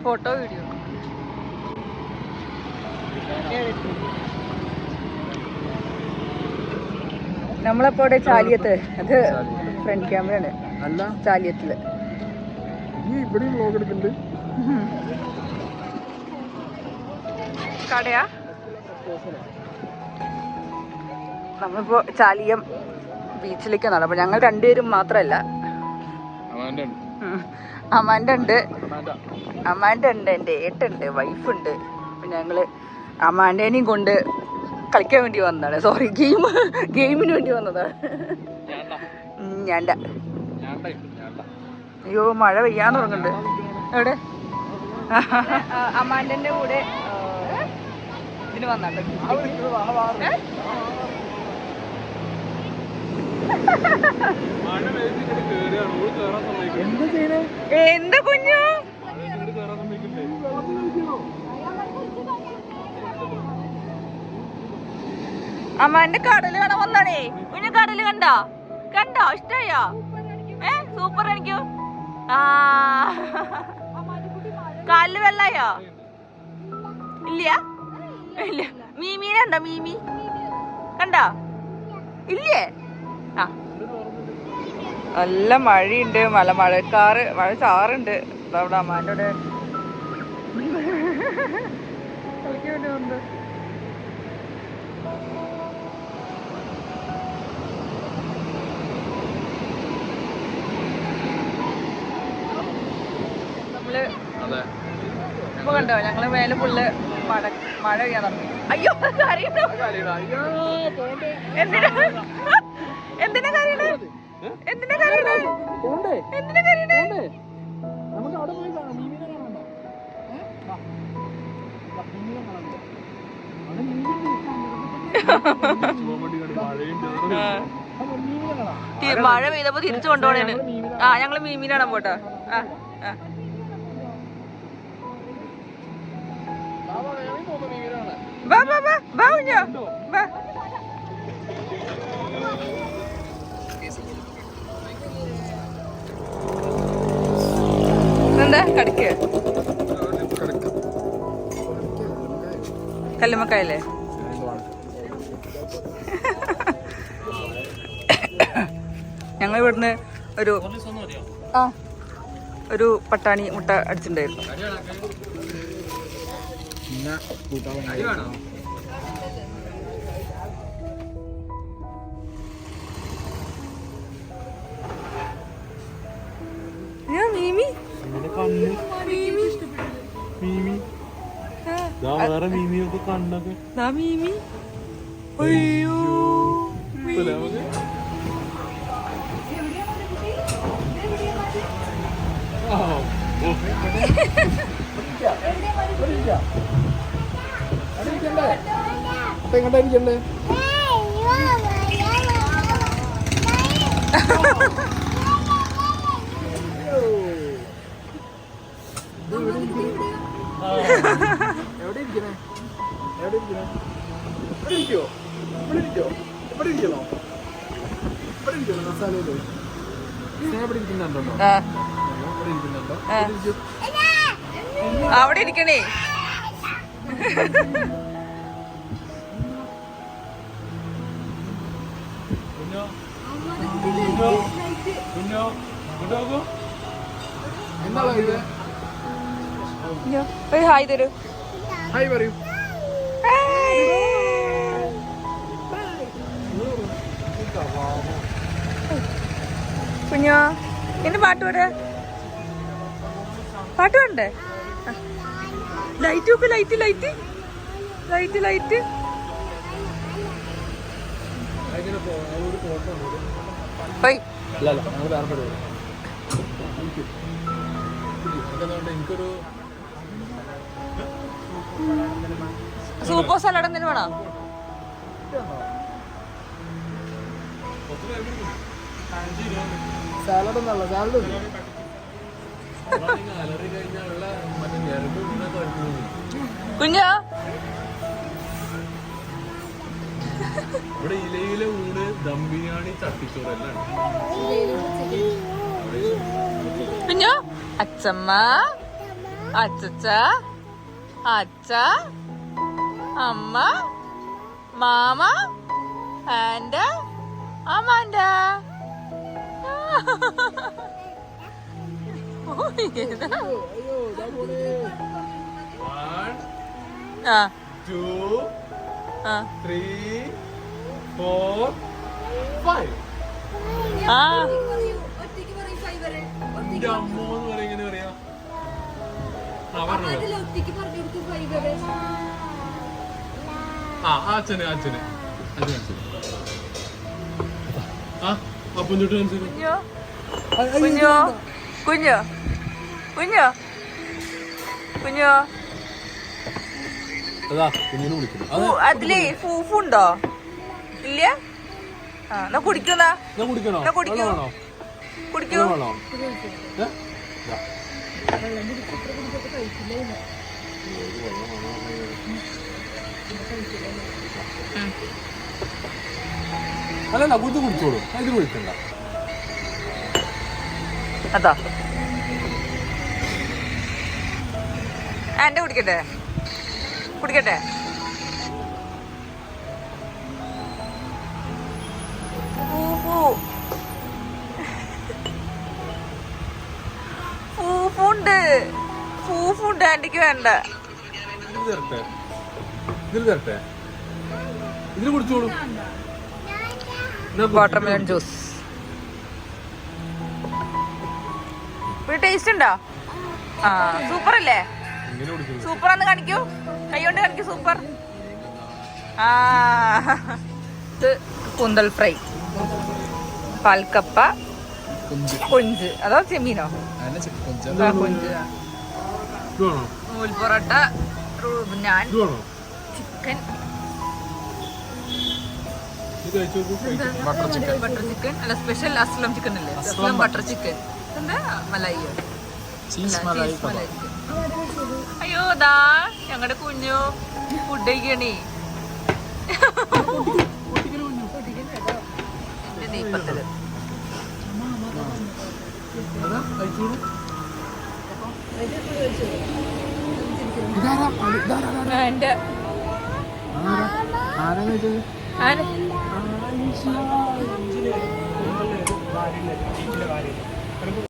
Photo video. നമ്മളപ്പോ ഇവിടെ ചാലിയത്ത്, അത് ഫ്രണ്ട് ക്യാമറയാണ്. ചാലിയത്തില് കടയാ. നമ്മളിപ്പോ ചാലിയം ബീച്ചിലേക്ക് വന്നാണ്. അപ്പൊ ഞങ്ങൾ രണ്ടുപേരും മാത്രല്ല, അമ്മാൻ്റെ ഉണ്ട്, എൻ്റെ ഏട്ടുണ്ട്, വൈഫുണ്ട്. അപ്പം ഞങ്ങൾ അമ്മാൻ്റെനെയും കൊണ്ട് കളിക്കാൻ വേണ്ടി വന്നതാണ്. സോറി, ഗെയിമിന് വേണ്ടി വന്നതാണ്. ഞാണ്ട അയ്യോ, മഴ പെയ്യാൻ തുടങ്ങുന്നുണ്ട്. എവിടെ അമ്മാൻ്റെ കൂടെ ഇതിന് വന്നാണ്ട്. എന്താ കുഞ്ഞു അമ്മാന്റെ കടല് കാണാൻ വന്നാണേ. കുഞ്ഞു കടല് കണ്ടോ? ഇഷ്ടായോ? സൂപ്പർ. എനിക്കോ കാലില് വെള്ളായോ? ഇല്ല. മീമീനെ കണ്ടോ? മീമി കണ്ടോ? ഇല്ലേ? ആ, നല്ല മഴയുണ്ട്. മഴ ചാറുണ്ട്. അവിടെ അമ്മാൻ്റെ അവിടെ കളിക്കാൻ വേണ്ടി വന്നത്. നമ്മള് ഇപ്പൊ കണ്ടോ, ഞങ്ങള് മേലെ ഫുള്ള് മഴ പെയ്യാൻ തുടങ്ങി. അയ്യോ, എന്തിനാ കരയണേ? മഴ പെയ്തപ്പോ തിരിച്ചു കൊണ്ടുപോണേന്. ആ, ഞങ്ങള് മീമീനെ കാണാൻ പോട്ടോ. എന്താ കടിക്ക്? കല്ലുമ്മക്കായല്ലേ? ഞങ്ങൾ ഇവിടുന്ന് ഒരു പട്ടാണി മുട്ട അടിച്ചിട്ടുണ്ടായിരുന്നു. അപ്പൊ എങ്ങോട്ടായിരിക്കണ്ടേ? എവിടെ ഇരിക്കണേ? അവിടെ ഇരിക്കണേ. ഒരു ഹായ് തരൂ. ഹായ് പറയൂ. കുഞ്ഞോ, എന്റെ പാട്ട് പാടണ്ടേ? ലൈറ്റ് നോക്ക്, ലൈറ്റ്. സൂപ്പർ സലാഡ് എന്തിനു വേണോ? സാലഡ് ഒന്നല്ല, സാലഡ് കുഞ്ഞോ, ഇവിടെ ഇലയിലെ ഊണ്, ദം ബിരിയാണി, ചട്ടിച്ചോറെല്ലാം കുഞ്ഞോ, അച്ചമ്മ അച്ചച്ച, അച്ഛ, അമ്മ, മാമ, ആൻഡ് അമ്മാൻഡ. അയ്യോ ദാ പോണേ. 1 ആ 2 ആ 3 4 5. ആ എന്റെ അമ്മ എന്ന് പറയാ എങ്ങനെ പറയാ? ആ പറഞ്ഞോ. അച്ഛന് അച്ഛന് അച്ഛന് അച്ഛന് ആ അപ്പുഞ്ഞോട്ട് കാണിച്ചു. കുഞ്ഞോ കുഞ്ഞോ കുഞ്ഞോ കുഞ്ഞോ അതാ കുഞ്ഞിനെ വിളിക്കുന്നു. അതിലേ ഫൂഫുണ്ടോ? ഇല്ല. ആ എന്നാ കുടിക്കുന്നാ. ഞാൻ കുടിക്കണോ? എന്നാ കുടിക്കൂ. വേണോ? കുടിക്കൂ. വേണോ? അല്ലല്ല കുഞ്ഞു കുടിച്ചോളൂ. ഇത് കുടിക്കണ്ട. അതാ എന്റെ കുടിക്കട്ടെ കുടിക്കട്ടെ. ഫൂഫുണ്ട് ഫൂഫുണ്ട് ആന്റിക്ക് വേണ്ട. ഇതിൽ തരട്ടെ, ഇതിൽ തരട്ടെ, ഇതിൽ കുടിച്ചോളൂ. വാട്ടർമെലൺ ജ്യൂസ് ടേസ്റ്റ് ഉണ്ടോ? ആ സൂപ്പർ അല്ലേ? ഇങ്ങനെ കുടിക്കുന്നു. സൂപ്പർ ആന്ന് കാണിക്കൂ, കൈ കൊണ്ട് കാണിക്കൂ. സൂപ്പർ. ആ ഇത് കൂന്തൽ ഫ്രൈ, പാൽക്കപ്പ, കൊഞ്ച് അതോ ചെമ്മീനോ? കൊഞ്ച്. ആ, കൊഞ്ച്. ഇത് വേണോ? നൂൽ പൊറോട്ട, ഞാൻ ഇത് വേണോ? ചിക്കൻ, ഇത് കഴിച്ചു നോക്കൂ. ബട്ടർ ചിക്കൻ അല്ല, സ്പെഷ്യൽ അസ്ലം ചിക്കൻ അല്ലേ? Aslam butter chicken. എന്താ മലായിയോ? ചീസ് മലായി മലായി. അയ്യോ ദാ ഞങ്ങളുടെ കുഞ്ഞു ഫുഡ് കഴിക്കണേ. എന്റെ നെയ്പ്പത്തല്. അതാ കഴിച്ചോളൂ. എന്റെ ആരാ കഴിച്ചത്? ആര്? ആ